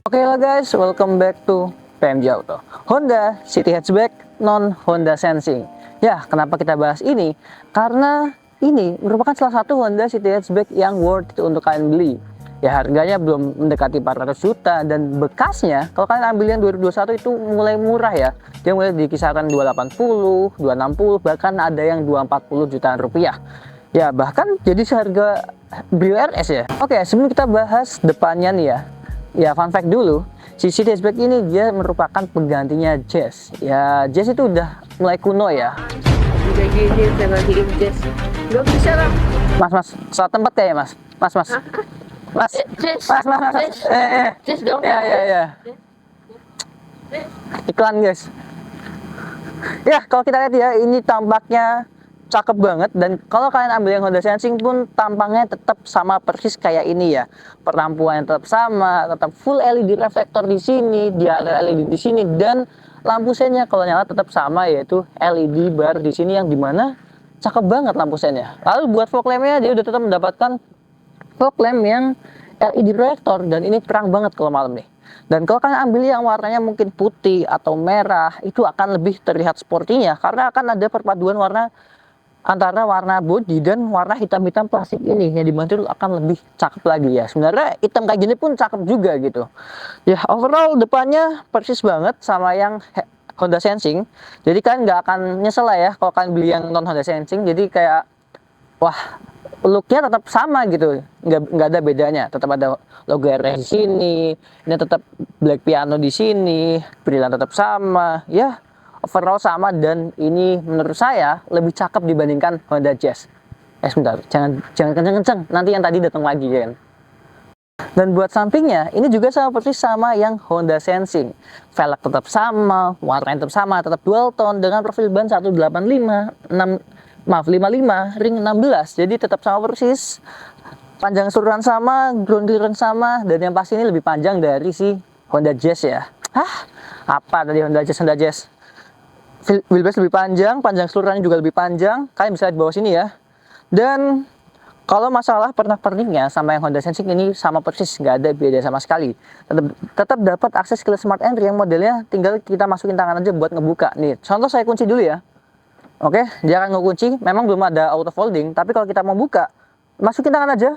Oke lah guys, welcome back to PMJ Auto. Honda City Hatchback non Honda Sensing. Ya, kenapa kita bahas ini? Karena ini merupakan salah satu Honda City Hatchback yang worth it untuk kalian beli. Ya, harganya belum mendekati 400 juta dan bekasnya kalau kalian ambil yang 2021 itu mulai murah ya. Dia mulai di kisaran 280, 260, bahkan ada yang 240 jutaan rupiah. Ya, bahkan jadi seharga Brio RS ya. Oke, sebelum kita bahas depannya nih ya. Ya, fun fact dulu, si City Hatchback ini dia merupakan penggantinya Jazz. Ya, Jazz itu udah mulai kuno ya. Udah gini, udah gantiin Jazz. Gak bisa lah. Mas, salah tempat kayak mas. Mas. Mas. Jazz. Mas. Jazz dong. Ya. Iklan guys. Ya, kalau kita lihat ya, ini tampaknya cakep banget, dan kalau kalian ambil yang Honda Sensing pun tampangnya tetap sama persis kayak ini ya. Perampuannya tetap sama, tetap full LED reflektor di sini, dia ada LED di sini, dan lampu sennya kalau nyala tetap sama, yaitu LED bar di sini yang dimana cakep banget lampu sennya. Lalu buat fog lampnya dia udah tetap mendapatkan fog lamp yang LED reflektor, dan ini terang banget kalau malam nih. Dan kalau kalian ambil yang warnanya mungkin putih atau merah, itu akan lebih terlihat sportinya karena akan ada perpaduan warna antara warna body dan warna hitam-hitam plastik ini, yang dimana itu akan lebih cakep lagi ya. Sebenarnya hitam kayak gini pun cakep juga gitu ya. Overall depannya persis banget sama yang Honda Sensing, jadi kalian nggak akan nyesel lah ya kalau kalian beli yang non Honda Sensing. Jadi kayak wah, looknya tetap sama gitu, nggak ada bedanya, tetap ada logo RS di sini, ini tetap black piano di sini, brilliant tetap sama ya. Overall sama, dan ini menurut saya lebih cakep dibandingkan Honda Jazz. Sebentar, jangan kenceng-kenceng, nanti yang tadi datang lagi ya kan. Dan buat sampingnya, ini juga sama persis sama yang Honda Sensing. Velg tetap sama, warnanya tetap sama, tetap dual tone dengan profil ban 55 ring 16. Jadi tetap sama persis. Panjang keseluruhan sama, ground clearance sama, dan yang pasti ini lebih panjang dari si Honda Jazz ya. Apa tadi Honda Jazz? Wheelbase lebih panjang keseluruhannya juga lebih panjang. Kalian bisa lihat di bawah sini ya. Dan kalau masalah pernak-perniknya sama yang Honda Sensing ini sama persis, nggak ada beda sama sekali. Tetap dapat akses ke Smart Entry yang modelnya tinggal kita masukin tangan aja buat ngebuka. Nih, contoh saya kunci dulu ya. Oke, dia akan ngekunci. Memang belum ada auto folding, tapi kalau kita mau buka, masukin tangan aja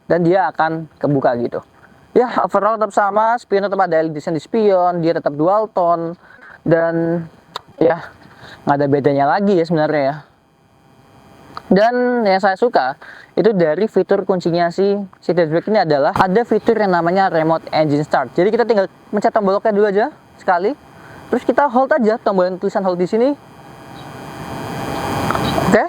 dan dia akan kebuka gitu. Ya, overall tetap sama, spion tetap ada LED di spion, dia tetap dual tone, dan ya nggak ada bedanya lagi ya sebenarnya ya. Dan yang saya suka itu dari fitur kuncinya si City Hatchback ini adalah ada fitur yang namanya remote engine start. Jadi kita tinggal mencet tombol locknya dulu aja sekali, terus kita hold aja tombol yang tulisan hold di sini. Oke.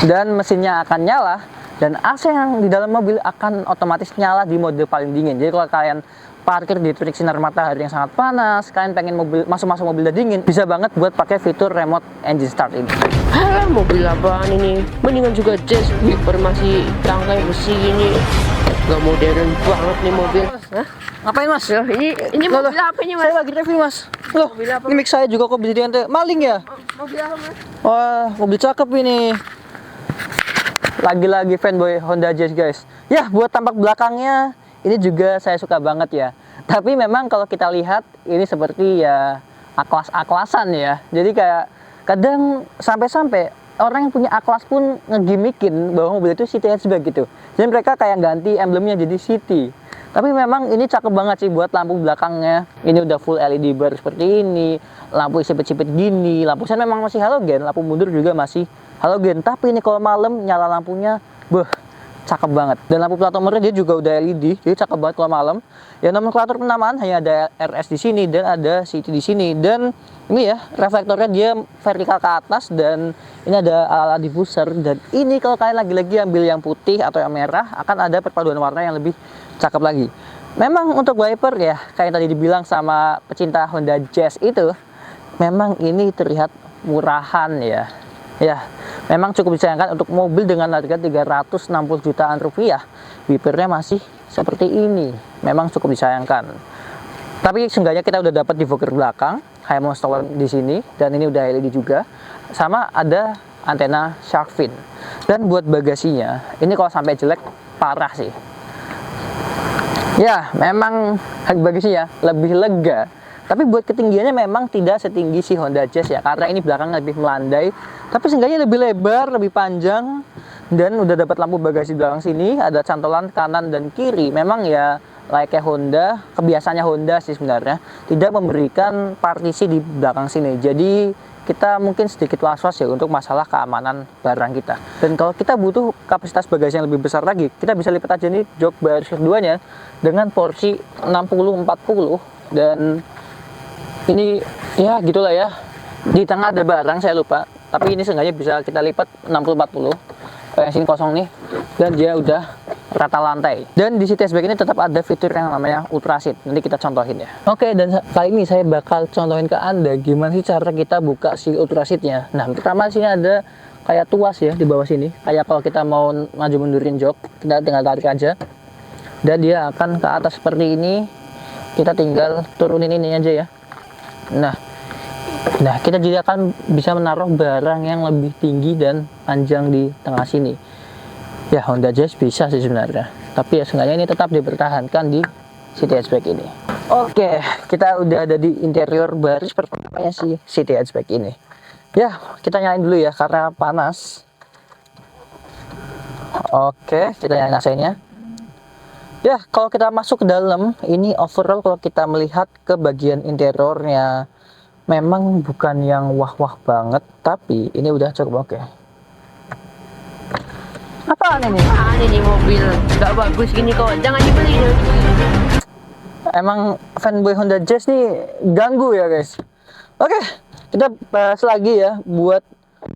Dan mesinnya akan nyala, dan AC yang di dalam mobil akan otomatis nyala di mode paling dingin. Jadi kalau kalian parkir di terik sinar matahari yang sangat panas, kalian pengen masuk mobil udah dingin, bisa banget buat pakai fitur remote engine start ini. Halah, mobil apaan ini? Mendingan juga Jazz, Viper masih tangkai besi ini. Gak modern banget nih mobil. Hah? Ngapain mas? Loh, ini mobil apa ini mas? Saya lagi review mas. Loh, Mobil apa? ini mic saya juga kok bisa diantar maling ya? Mobil apa mas? Wah, mobil cakep ini. Lagi-lagi fanboy Honda Jazz guys. Ya, buat tampak belakangnya ini juga saya suka banget ya. Tapi memang kalau kita lihat ini seperti ya aklas-aklasan ya. Jadi kayak kadang sampai orang yang punya aklas pun ngegimikin bahwa mobil itu City Hatchback gitu. Jadi mereka kayak ganti emblemnya jadi City. Tapi memang ini cakep banget sih buat lampu belakangnya. Ini udah full LED bar seperti ini. Lampu sipit-sipit gini. Lampu sen memang masih halogen. Lampu mundur juga masih halogen. Tapi ini kalau malam nyala lampunya, cakep banget. Dan lampu plat nomornya dia juga udah LED, jadi cakep banget kalau malam. Ya, nomenklatur penamaan hanya ada RS di sini dan ada City di sini. Dan ini ya, reflektornya dia vertikal ke atas, dan ini ada ala-ala diffuser. Dan ini kalau kalian lagi-lagi ambil yang putih atau yang merah, akan ada perpaduan warna yang lebih cakep lagi. Memang untuk wiper ya, kayak tadi dibilang sama pecinta Honda Jazz itu, memang ini terlihat murahan ya. Ya, memang cukup disayangkan untuk mobil dengan harga 360 jutaan rupiah. Wipernya masih seperti ini. Memang cukup disayangkan. Tapi seenggaknya kita udah dapat defogger belakang, kayak monster di sini, dan ini udah LED juga. Sama ada antena shark fin. Dan buat bagasinya, ini kalau sampai jelek parah sih. Ya, memang bagusnya ya lebih lega. Tapi buat ketinggiannya memang tidak setinggi si Honda Jazz ya, karena ini belakang lebih melandai. Tapi seenggaknya lebih lebar, lebih panjang, dan udah dapat lampu bagasi belakang sini, ada cantolan kanan dan kiri. Memang ya layaknya Honda, kebiasaannya Honda sih sebenarnya, tidak memberikan partisi di belakang sini. Jadi kita mungkin sedikit was-was ya untuk masalah keamanan barang kita. Dan kalau kita butuh kapasitas bagasi yang lebih besar lagi, kita bisa lipat aja nih jok baris keduanya dengan porsi 60-40, dan ini ya gitulah ya, di tengah ada barang saya lupa, tapi ini seenggaknya bisa kita lipat 60-40. Yang sini kosong nih, dan dia udah rata lantai. Dan di City Hatchback ini tetap ada fitur yang namanya Ultra Seat. Nanti kita contohin ya. Oke, dan kali ini saya bakal contohin ke Anda gimana sih cara kita buka si Ultra Seat-nya. Nah, pertama sini ada kayak tuas ya di bawah sini. Kayak kalau kita mau maju mundurin jok, kita tinggal tarik aja. Dan dia akan ke atas seperti ini. Kita tinggal turunin ini aja ya. Nah, kita juga akan bisa menaruh barang yang lebih tinggi dan panjang di tengah sini. Ya, Honda Jazz bisa sih sebenarnya. Tapi ya seenggaknya ini tetap dipertahankan di City Hatchback ini. Oke, kita udah ada di interior baris pertamanya si City Hatchback ini. Ya, kita nyalain dulu ya karena panas. Oke, kita nyalain AC-nya. Ya, kalau kita masuk ke dalam, ini overall kalau kita melihat ke bagian interiornya, memang bukan yang wah-wah banget, tapi ini udah cukup oke. Apaan ini? Apaan ini mobil? Gak bagus gini kok, jangan dibeli ya. Emang fanboy Honda Jazz nih ganggu ya guys. Oke, kita bahas lagi ya buat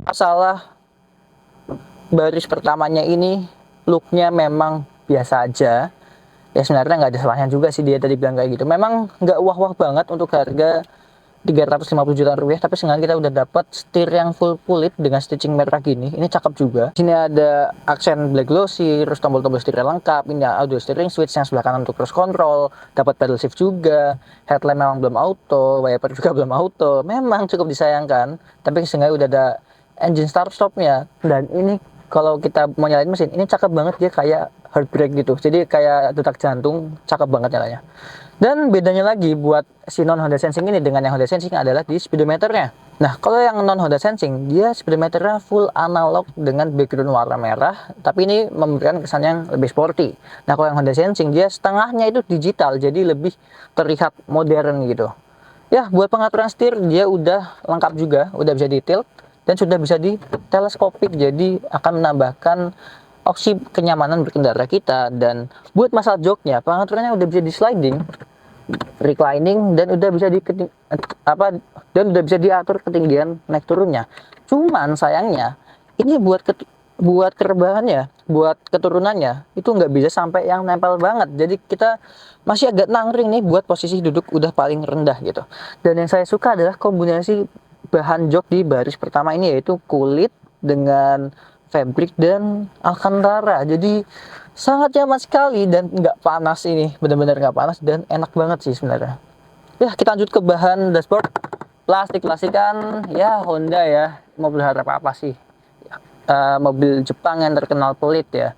masalah baris pertamanya ini. Looknya memang biasa aja. Ya sebenarnya nggak ada salahnya juga sih dia tadi bilang kayak gitu. Memang nggak wah-wah banget untuk harga 350 juta rupiah, tapi sekarang kita udah dapat setir yang full kulit dengan stitching merah gini. Ini cakep juga. Sini ada aksen black glossy, terus tombol-tombol setirnya lengkap. Ini audio steering switch yang sebelah kanan untuk cruise control, dapat pedal shift juga. Headlamp memang belum auto, wiper juga belum auto. Memang cukup disayangkan, tapi seenggaknya udah ada engine start stopnya. Dan ini kalau kita mau nyalain mesin, ini cakep banget, dia kayak heartbreak gitu. Jadi kayak detak jantung, cakep banget nyalanya. Dan bedanya lagi buat si non Honda Sensing ini dengan yang Honda Sensing adalah di speedometernya. Nah, kalau yang non Honda Sensing, dia speedometernya full analog dengan background warna merah, tapi ini memberikan kesan yang lebih sporty. Nah, kalau yang Honda Sensing, dia setengahnya itu digital, jadi lebih terlihat modern gitu. Ya, buat pengaturan setir, dia udah lengkap juga, udah bisa di tilt, dan sudah bisa di teleskopik, jadi akan menambahkan opsi kenyamanan berkendara kita. Dan buat masalah joknya, pengaturannya udah bisa di sliding, reclining, dan udah bisa udah bisa diatur ketinggian naik turunnya. Cuman sayangnya ini buat kerebahannya, buat keturunannya itu nggak bisa sampai yang nempel banget. Jadi kita masih agak nangring nih buat posisi duduk udah paling rendah gitu. Dan yang saya suka adalah kombinasi bahan jok di baris pertama ini, yaitu kulit dengan fabric dan alcantara. Jadi sangat nyaman sekali dan nggak panas, ini benar-benar nggak panas dan enak banget sih sebenarnya. Ya, kita lanjut ke bahan dashboard. Plastik-plastikan ya Honda ya, mau berharap apa sih? Mobil Jepang yang terkenal pelit ya.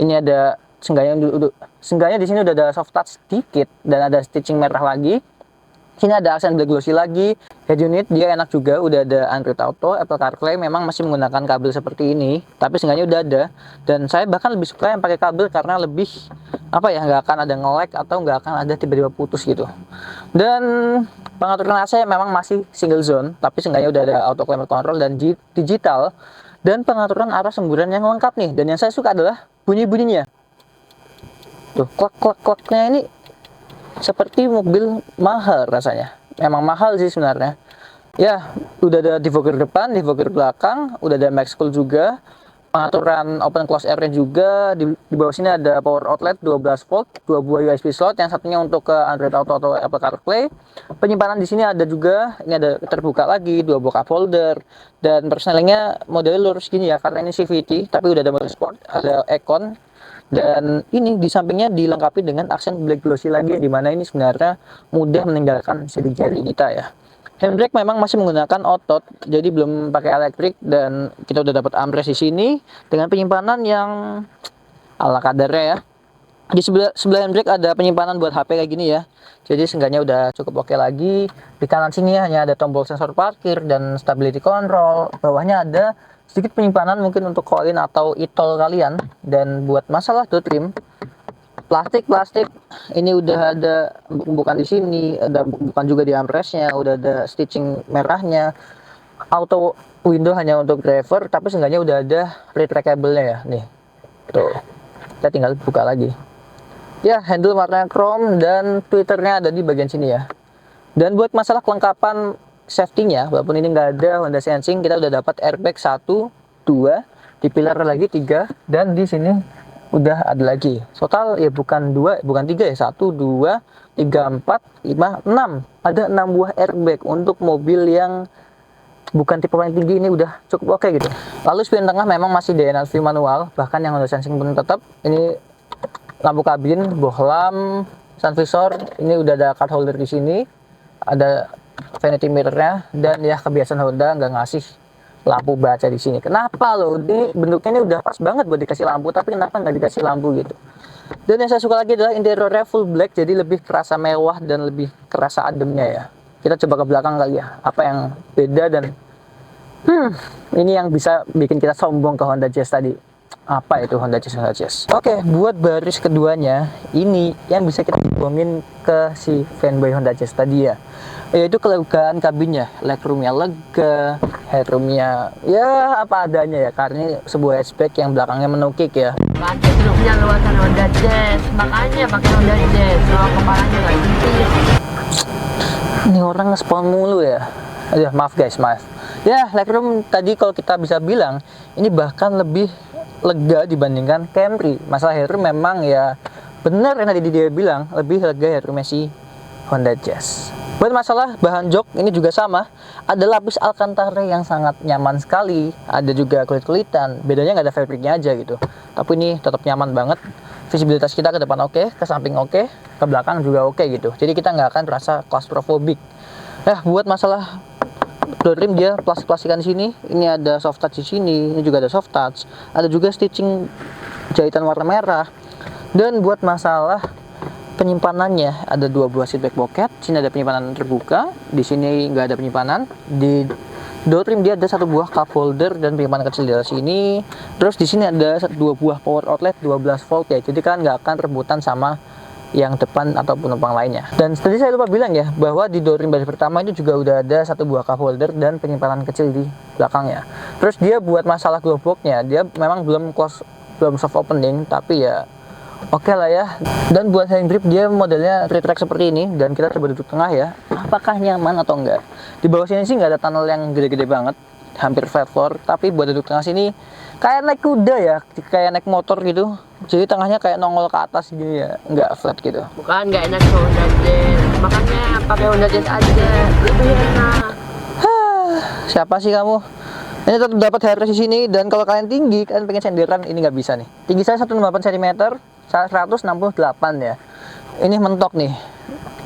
Ini ada seenggaknya di sini udah ada soft touch sedikit dan ada stitching merah lagi. Sini ada aksen black glossy lagi. Head unit dia enak juga, udah ada Android Auto, Apple CarPlay, memang masih menggunakan kabel seperti ini, tapi seenggaknya udah ada. Dan saya bahkan lebih suka yang pakai kabel karena lebih apa ya, nggak akan ada nge-lag atau nggak akan ada tiba-tiba putus gitu. Dan pengaturan AC memang masih single zone, tapi seenggaknya udah ada auto climate control dan digital. Dan pengaturan arah semburan yang lengkap nih. Dan yang saya suka adalah bunyi-bunyinya. Tuh, klak-klak-klaknya ini seperti mobil mahal rasanya. Memang mahal sih sebenarnya. Ya, udah ada defogger depan, defogger belakang, udah ada max cool juga. Pengaturan open close air-nya juga. Di bawah sini ada power outlet 12 volt, 2 buah USB slot, yang satunya untuk ke Android Auto atau Apple CarPlay. Penyimpanan di sini ada juga, ini ada terbuka lagi, 2 buah cup holder. Dan persnelingnya modelnya lurus gini ya, karena ini CVT, tapi udah ada mode sport, ada aircon. Dan ini di sampingnya dilengkapi dengan aksen black glossy lagi, di mana ini sebenarnya mudah meninggalkan sidik jari kita ya. Handbrake memang masih menggunakan otot, jadi belum pakai elektrik, dan kita udah dapat armrest di sini dengan penyimpanan yang ala kadarnya ya. Di sebelah handbrake ada penyimpanan buat HP kayak gini ya. Jadi seenggaknya udah cukup oke lagi. Di kanan sini hanya ada tombol sensor parkir dan stability control. Bawahnya ada sedikit penyimpanan mungkin untuk koin atau e-tol kalian. Dan buat masalah door trim, plastik ini udah ada bukan di sini, ada bukan juga di armrestnya, udah ada stitching merahnya. Auto window hanya untuk driver, tapi seenggaknya udah ada retractable-nya ya. Nih, tuh. Kita tinggal buka lagi. Ya, handle warna chrome dan tweeternya ada di bagian sini ya. Dan buat masalah kelengkapan safety-nya, walaupun ini nggak ada Honda Sensing, kita udah dapat airbag 1, 2, di pilar lagi 3, dan di sini udah ada lagi. Total ya bukan 2, bukan 3 ya, 1, 2, 3, 4, 5, 6. Ada 6 buah airbag untuk mobil yang bukan tipe paling tinggi, ini udah cukup oke gitu. Lalu spion tengah memang masih DNL view manual, bahkan yang Honda Sensing pun tetap. Ini lampu kabin, bohlam, sun visor, ini udah ada card holder di sini, ada vanity mirrornya, dan ya kebiasaan Honda nggak ngasih lampu baca di sini. Kenapa loh? Ini bentuknya ini udah pas banget buat dikasih lampu, tapi kenapa nggak dikasih lampu gitu? Dan yang saya suka lagi adalah interiornya full black, jadi lebih kerasa mewah dan lebih kerasa ademnya ya. Kita coba ke belakang kali ya, apa yang beda dan ini yang bisa bikin kita sombong ke Honda Jazz tadi. Apa itu Honda Jazz? Oke, buat baris keduanya, ini yang bisa kita ngomongin ke si fanboy Honda Jazz tadi ya, yaitu kelegaan kabinnya, legroomnya lega, headroomnya ya apa adanya ya, karena ini sebuah hatchback yang belakangnya menukik ya. Lantai duduknya luasan Honda Jazz, makanya pakai Honda Jazz, kalau kepalanya nggak sempit. Ini orang nge-spawn mulu ya. Aduh, maaf guys, maaf. Ya, legroom tadi kalau kita bisa bilang, ini bahkan lebih lega dibandingkan Camry. Masalah headroom memang ya benar yang tadi dia bilang, lebih lega headroomnya si Honda Jazz. Buat masalah bahan jok, ini juga sama. Ada lapis Alcantara yang sangat nyaman sekali. Ada juga kulit-kulitan. Bedanya nggak ada fabriknya aja gitu. Tapi ini tetap nyaman banget. Visibilitas kita ke depan oke, ke samping oke, ke belakang juga oke gitu. Jadi kita nggak akan terasa claustrophobic. Buat masalah door trim, dia plastik-plastikan di sini. Ini ada soft touch di sini, ini juga ada soft touch. Ada juga stitching jahitan warna merah. Dan buat masalah penyimpanannya, ada 2 buah seat back pocket. Sini ada penyimpanan terbuka, di sini nggak ada penyimpanan. Di door trim dia ada 1 buah cup holder dan penyimpanan kecil di sini. Terus di sini ada 2 buah power outlet 12 volt ya. Jadi kalian nggak akan rebutan sama yang depan atau penumpang lainnya. Dan tadi saya lupa bilang ya, bahwa di door trim baris pertama itu juga udah ada 1 buah cup holder dan penyimpanan kecil di belakangnya. Terus dia buat masalah glove box-nya, dia memang belum soft opening, tapi ya oke lah ya. Dan buat hand grip dia modelnya retract seperti ini, dan kita coba duduk tengah ya. Apakah nyaman atau enggak? Di bawah sini sih nggak ada tunnel yang gede-gede banget, hampir flat floor, tapi buat duduk tengah sini kayak naik kuda ya, kayak naik motor gitu. Jadi tengahnya kayak nongol ke atas gini ya, nggak flat gitu. Bukan nggak enak Honda Jazz, makanya pakai Honda Jazz aja, lebih enak. Siapa sih kamu? Ini tetap dapat headrest di sini, dan kalau kalian tinggi, kalian pengen senderan, ini nggak bisa nih. Tinggi saya 168 cm, 168 ya. Ini mentok nih.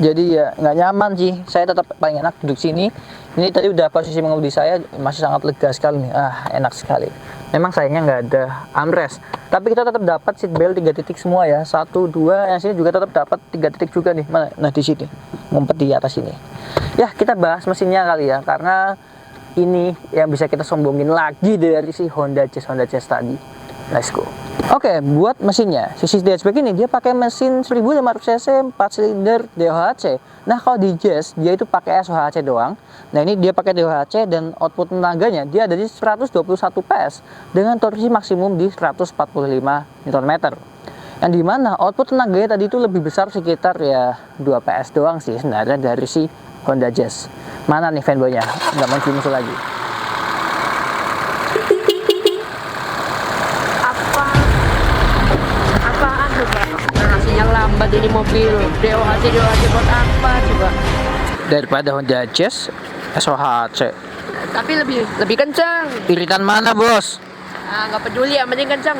Jadi ya nggak nyaman sih. Saya tetap paling enak duduk sini. Ini tadi udah posisi mengemudi saya masih sangat lega sekali nih. Enak sekali. Memang sayangnya nggak ada armrest, tapi kita tetap dapat seat belt 3 titik semua ya. 1, 2, yang sini juga tetap dapat 3 titik juga nih. Mana? Nah di sini, ngumpet di atas ini. Ya kita bahas mesinnya kali ya, karena ini yang bisa kita sombongin lagi dari si Honda Jazz tadi. Let's go. Oke, buat mesinnya, sisi hatchback ini dia pakai mesin 1500 cc 4 silinder DOHC. Nah, kalau di Jazz dia itu pakai SOHC doang. Nah, ini dia pakai DOHC dan output tenaganya dia ada di 121 PS dengan torsi maksimum di 145 Nm. Yang dimana output tenaganya tadi itu lebih besar sekitar ya 2 PS doang sih sebenarnya dari si Honda Jazz. Mana nih fanboynya? Nggak muncul lagi. Apaan coba? Narasinya lambat ini mobil. DOHC buat apa coba? Daripada Honda Jazz, SOHC. Tapi lebih kencang. Iritan mana, bos? Nggak peduli, yang penting kencang.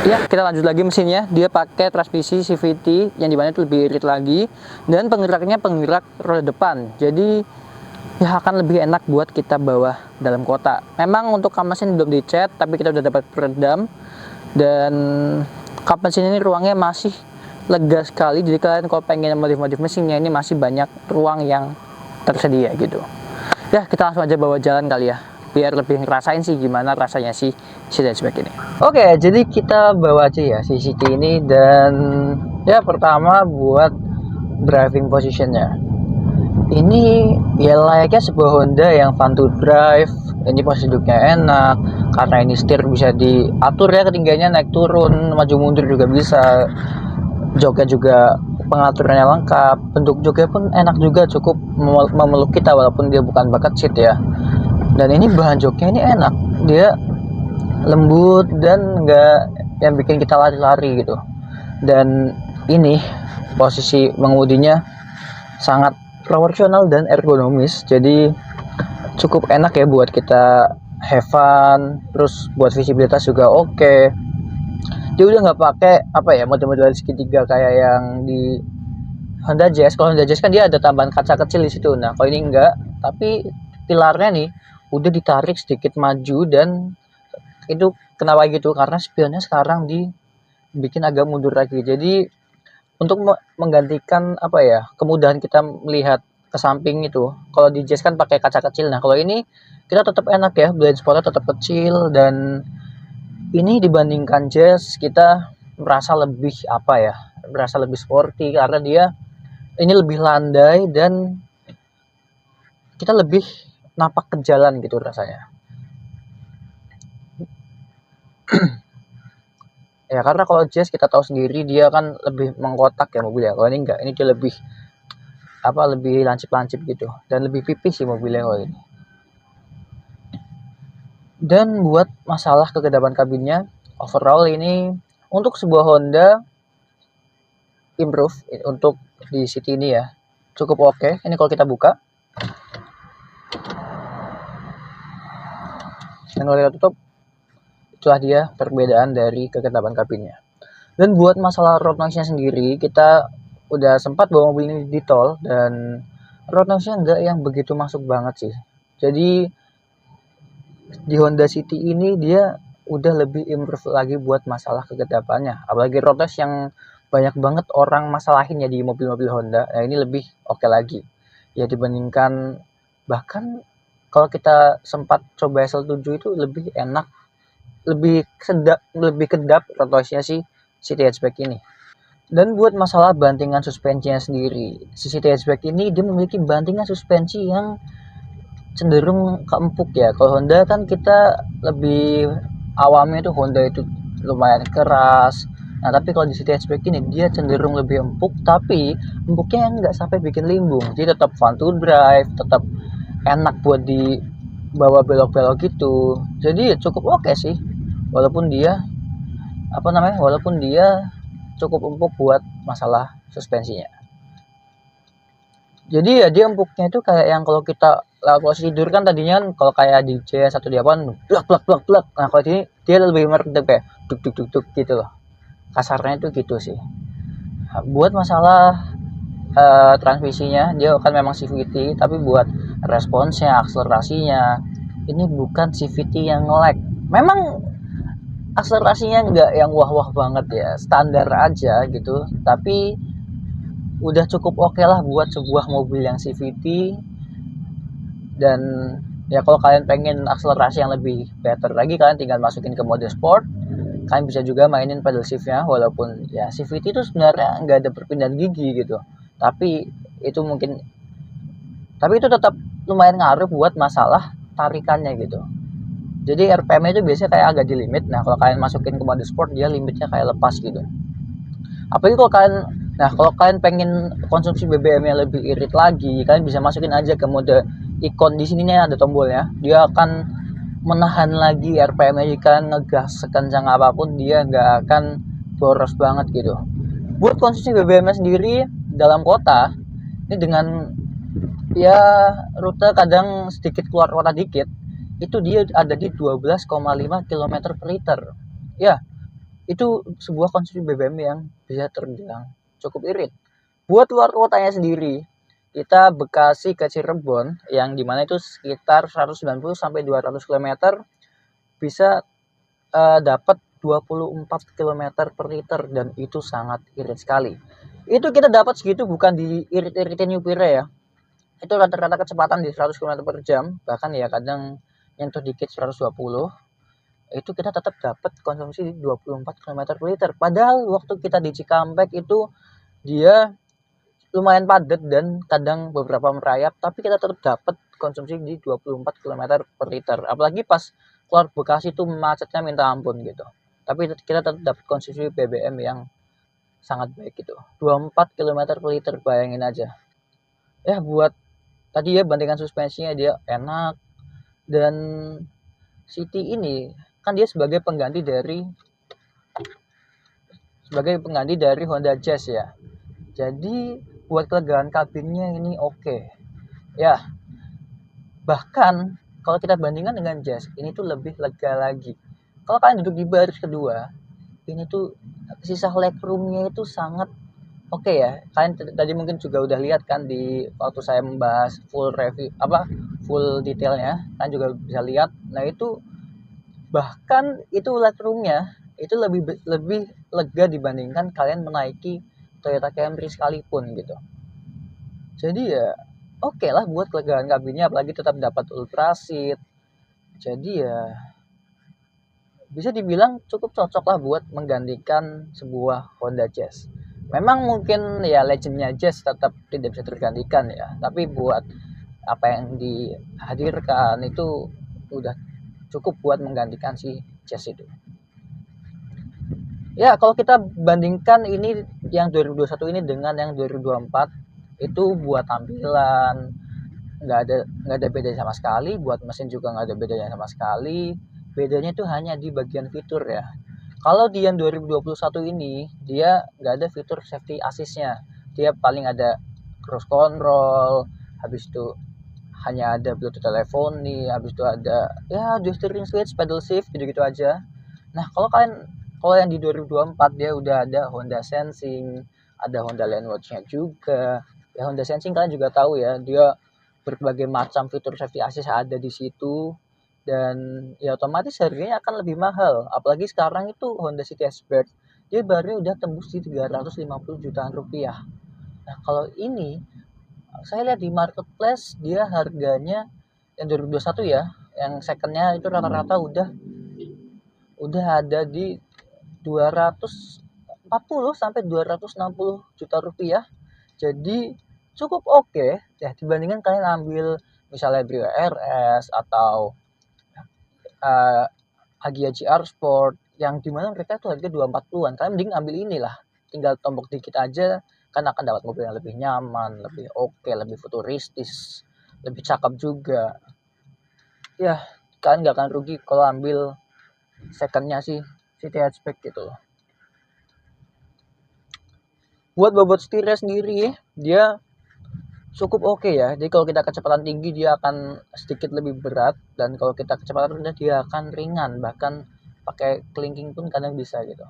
Ya, kita lanjut lagi mesinnya. Dia pakai transmisi CVT yang dimana itu lebih irit lagi, dan penggeraknya penggerak roda depan. Jadi ya akan lebih enak buat kita bawa dalam kota. Memang untuk kap mesin belum dicat, tapi kita udah dapat peredam. Dan kap mesin ini ruangnya masih lega sekali, jadi kalian kalau pengen modif mesinnya ini masih banyak ruang yang tersedia gitu. Ya kita langsung aja bawa jalan kali ya, biar lebih ngerasain sih gimana rasanya si city hatchback ini. Oke, jadi kita bawa aja ya si city ini, dan ya pertama buat driving positionnya. Ini ya layaknya sebuah Honda yang fun to drive. Ini posisi duduknya enak, karena ini setir bisa diatur ya ketinggiannya, naik turun, maju mundur juga bisa. Joknya juga pengaturannya lengkap, bentuk joknya pun enak juga, cukup memeluk kita walaupun dia bukan bucket seat ya. Dan ini bahan joknya ini enak, dia lembut dan nggak yang bikin kita lari-lari gitu. Dan ini posisi mengemudinya sangat proporsional dan ergonomis, jadi cukup enak ya buat kita have fun. Terus buat visibilitas juga oke. Dia udah nggak pakai apa ya model-model segitiga kayak yang di Honda Jazz. Kalau Honda Jazz kan dia ada tambahan kaca kecil di situ. Nah kalau ini enggak, tapi pilarnya nih udah ditarik sedikit maju, dan itu kenapa gitu? Karena spionnya sekarang dibikin agak mundur lagi. Jadi untuk menggantikan apa ya, kemudahan kita melihat ke samping itu. Kalau di Jazz kan pakai kaca kecil. Nah kalau ini kita tetap enak ya, blind spotnya tetap kecil, dan ini dibandingkan Jazz kita merasa lebih apa ya, merasa lebih sporty karena dia ini lebih landai dan kita lebih napak ke jalan gitu rasanya. Ya karena kalau Jazz kita tahu sendiri dia kan lebih mengkotak ya mobilnya. Kalau ini enggak, ini dia lebih apa, lebih lancip-lancip gitu, dan lebih pipih sih mobilnya kalau ini. Dan buat masalah kegedapan kabinnya, overall ini untuk sebuah Honda improve untuk di City ini ya, cukup oke. Ini kalau kita buka dan kalau kita tutup, itulah dia perbedaan dari kegedapan kabinnya. Dan buat masalah road noise-nya sendiri, kita udah sempat bawa mobil ini di tol, dan road noise-nya enggak yang begitu masuk banget sih. Jadi di Honda City ini dia udah lebih improve lagi buat masalah kegedapannya, apalagi road noise yang banyak banget orang masalahin ya di mobil-mobil Honda. Nah ini lebih oke lagi ya dibandingkan, bahkan kalau kita sempat coba SL7 itu lebih enak, lebih kedap road noise-nya si City Hatchback ini. Dan buat masalah bantingan suspensinya sendiri, si City Hatchback ini dia memiliki bantingan suspensi yang cenderung keempuk ya. Kalau Honda kan kita lebih awamnya tuh Honda itu lumayan keras. Nah tapi kalau di City Hatchback ini dia cenderung lebih empuk, tapi empuknya yang nggak sampai bikin limbung. Jadi tetap fun to drive, tetap enak buat dibawa belok-belok gitu. Jadi cukup oke sih, walaupun dia walaupun dia cukup empuk buat masalah suspensinya. Jadi ya dia empuknya itu kayak yang kalau kita lewat posisi tidur kan tadinya kan kalau kayak di Jazz atau di apa plak. Nah kalau ini dia lebih meredep kayak duk gitu loh. Kasarnya itu gitu sih. Nah, buat masalah transmisinya dia kan memang CVT, tapi buat responsnya, akselerasinya ini bukan CVT yang lag. Memang akselerasinya nggak yang wah banget ya, standar aja gitu, tapi udah cukup oke lah buat sebuah mobil yang CVT. Dan ya kalau kalian pengen akselerasi yang lebih better lagi, kalian tinggal masukin ke mode sport. Kalian bisa juga mainin pedal shiftnya, walaupun ya CVT itu sebenarnya nggak ada perpindahan gigi gitu, tapi itu tetap lumayan ngaruh buat masalah tarikannya gitu. Jadi RPM itu biasanya kayak agak di limit. Nah kalau kalian masukin ke mode sport, dia limitnya kayak lepas gitu. Apalagi kalau kalian pengen konsumsi BBM yang lebih irit lagi, kalian bisa masukin aja ke mode ikon di sini nih, ada tombolnya. Dia akan menahan lagi RPM-nya. Jika ngegas sekencang apapun dia nggak akan boros banget gitu. Buat konsumsi BBM-nya sendiri dalam kota ini, dengan ya rute kadang sedikit keluar kota dikit, itu dia ada di 12,5 km per liter. Ya itu sebuah konsumsi BBM yang bisa terbilang cukup irit. Buat luar kotanya sendiri, kita Bekasi ke Cirebon yang dimana itu sekitar 190 sampai 200 km bisa dapat 24 km per liter, dan itu sangat irit sekali. Itu kita dapat segitu bukan diirit-iritin nyupirnya ya. Itu rata-rata kecepatan di 100 km per jam, bahkan ya kadang nyentuh dikit 120. Itu kita tetap dapat konsumsi 24 km per liter. Padahal waktu kita di Cikampek itu dia lumayan padat dan kadang beberapa merayap, tapi kita tetap dapat konsumsi di 24 km per liter. Apalagi pas keluar Bekasi itu macetnya minta ampun gitu. Tapi kita tetap dapat konsumsi BBM yang sangat baik gitu. 24 km per liter, bayangin aja. Ya buat tadi ya bandingkan suspensinya dia enak, dan City ini kan dia sebagai pengganti dari Honda Jazz ya. Jadi buat kelegaan kabinnya ini oke. Ya, bahkan kalau kita bandingkan dengan Jazz, ini tuh lebih lega lagi. Kalau kalian duduk di baris kedua, ini tuh sisa legroomnya itu sangat oke ya. Kalian tadi mungkin juga udah lihat kan di waktu saya membahas full review full detailnya, kalian juga bisa lihat. Nah itu bahkan itu legroomnya itu lebih lega dibandingkan kalian menaiki Toyota Camry sekalipun gitu. Jadi ya oke lah buat kelegaan kabinnya, apalagi tetap dapat ultra seat. Jadi ya bisa dibilang cukup cocok lah buat menggantikan sebuah Honda Jazz. Memang mungkin ya legendnya Jazz tetap tidak bisa tergantikan ya, tapi buat apa yang dihadirkan itu udah cukup buat menggantikan si Jazz itu. Ya kalau kita bandingkan ini yang 2021 ini dengan yang 2024, itu buat tampilan nggak ada beda sama sekali, buat mesin juga nggak ada bedanya sama sekali. Bedanya itu hanya di bagian fitur ya. Kalau di yang 2021 ini dia nggak ada fitur safety assist-nya, dia paling ada cruise control, habis itu hanya ada Bluetooth teleponi, habis itu ada ya steering switch, pedal shift gitu-gitu aja. Nah kalau yang di 2024 dia udah ada Honda Sensing, ada Honda Lane Watch-nya juga. Ya Honda Sensing kalian juga tahu ya, dia berbagai macam fitur safety assist ada di situ, dan ya otomatis harganya akan lebih mahal. Apalagi sekarang itu Honda City Hatchback dia baru udah tembus di 350 jutaan rupiah. Nah kalau ini saya lihat di marketplace dia harganya yang 2021 ya, yang secondnya itu rata-rata udah ada di 240 sampai 260 juta rupiah. Jadi cukup oke ya dibandingkan kalian ambil misalnya Brio RS atau Agya GR Sport yang dimana mereka tuh harga 240-an. Kalian mending ambil inilah, tinggal tombok dikit aja kan akan dapat mobil yang lebih nyaman, lebih oke, lebih futuristis, lebih cakep juga. Ya kalian gak akan rugi kalau ambil secondnya sih City Hatchback gitu loh. Buat bobot setirnya sendiri dia cukup oke ya. Jadi kalau kita kecepatan tinggi dia akan sedikit lebih berat, dan kalau kita kecepatan rendah dia akan ringan, bahkan pakai kelingking pun kadang bisa gitu.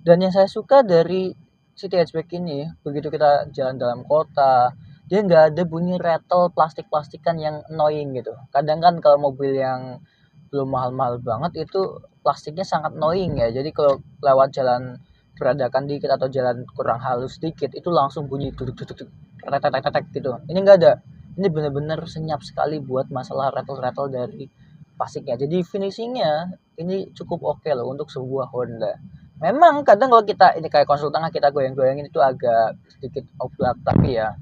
Dan yang saya suka dari City Hatchback ini, begitu kita jalan dalam kota, dia nggak ada bunyi rattle plastik-plastikan yang annoying gitu. Kadang kan kalau mobil yang belum mahal-mahal banget itu plastiknya sangat annoying ya. Jadi kalau lewat jalan beradakan dikit atau jalan kurang halus dikit itu langsung bunyi duduk-duduk tetek gitu. Ini nggak ada. Ini benar-benar senyap sekali buat masalah rattle-rattle dari plastiknya. Jadi finishingnya ini cukup oke loh untuk sebuah Honda. Memang kadang kalau kita ini kayak konsol tengah kita goyang-goyangin itu agak sedikit oblak, tapi ya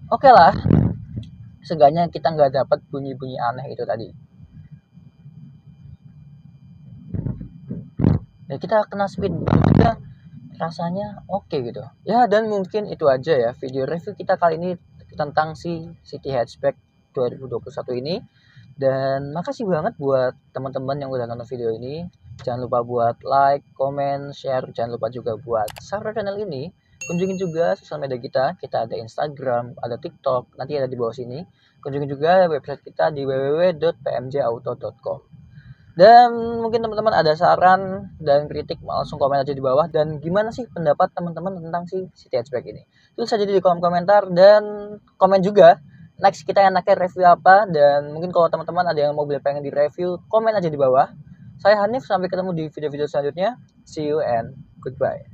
oke lah. Seenggaknya kita nggak dapat bunyi-bunyi aneh itu tadi. Ya kita kena speed juga rasanya oke gitu ya. Dan mungkin itu aja ya video review kita kali ini tentang si City Hatchback 2021 ini, dan makasih banget buat teman-teman yang udah nonton video ini. Jangan lupa buat like, comment, share. Jangan lupa juga buat subscribe channel ini. Kunjungi juga sosial media kita ada Instagram, ada TikTok, nanti ada di bawah sini. Kunjungi juga website kita di www.pmjauto.com. Dan mungkin teman-teman ada saran dan kritik langsung komen aja di bawah. Dan gimana sih pendapat teman-teman tentang si City Hatchback ini? Tulis saja di kolom komentar, dan komen juga next kita enaknya review apa. Dan mungkin kalau teman-teman ada yang mobil pengen direview, komen aja di bawah. Saya Hanif, sampai ketemu di video-video selanjutnya. See you and goodbye.